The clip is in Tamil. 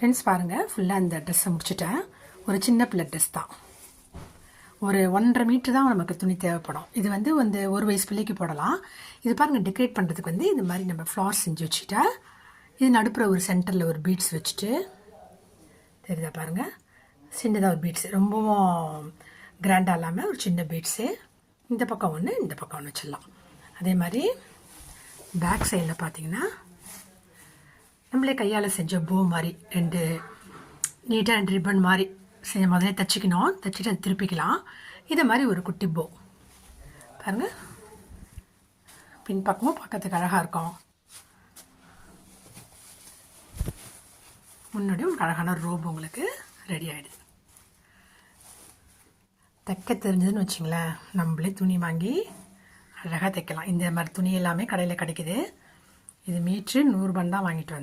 ஃப்ரெண்ட்ஸ் பாருங்கள், ஃபுல்லாக இந்த ட்ரெஸ்ஸை முடிச்சுட்டேன். ஒரு சின்ன பிள்ளை ட்ரெஸ் தான். ஒரு 1.5 மீட்ரு தான் நமக்கு துணி தேவைப்படும். இது வந்து ஒரு வயசு பிள்ளைக்கு போடலாம். இது பாருங்கள், டெக்கரேட் பண்ணுறதுக்கு இது மாதிரி நம்ம ஃப்ளார் செஞ்சு வச்சுட்டா, இது நடுப்புற ஒரு சென்டரில் ஒரு பீட்ஸ் வச்சுட்டு, தெரியுதா பாருங்கள், சின்னதாக ஒரு பீட்ஸு, ரொம்பவும் கிராண்டாக இல்லாமல் ஒரு சின்ன பீட்ஸு. இந்த பக்கம் ஒன்று, இந்த பக்கம் ஒன்று வச்சிடலாம். அதே மாதிரி பேக் சைடில் பார்த்தீங்கன்னா நம்மளே கையால் செஞ்ச போ மாதிரி 2 நீட்டாக 2 ரிப்பன் மாதிரி முதல்ல தைச்சிக்கணும். தைச்சிட்டு அதை திருப்பிக்கலாம். இதை மாதிரி ஒரு குட்டி போ பாருங்கள், பின்பக்கமும் பார்க்கறதுக்கு அழகாக இருக்கும். முன்னாடி ஒரு அழகான ரோப் உங்களுக்கு ரெடி ஆகிடுது. தைக்க தெரிஞ்சதுன்னு வச்சிங்களேன், நம்மளே துணி வாங்கி அழகாக தைக்கலாம். இந்த மாதிரி துணி எல்லாமே கடையில் கிடைக்குது. இது மீட்ரு 100 ரூபான்னு தான் வாங்கிட்டு வந்தேன்.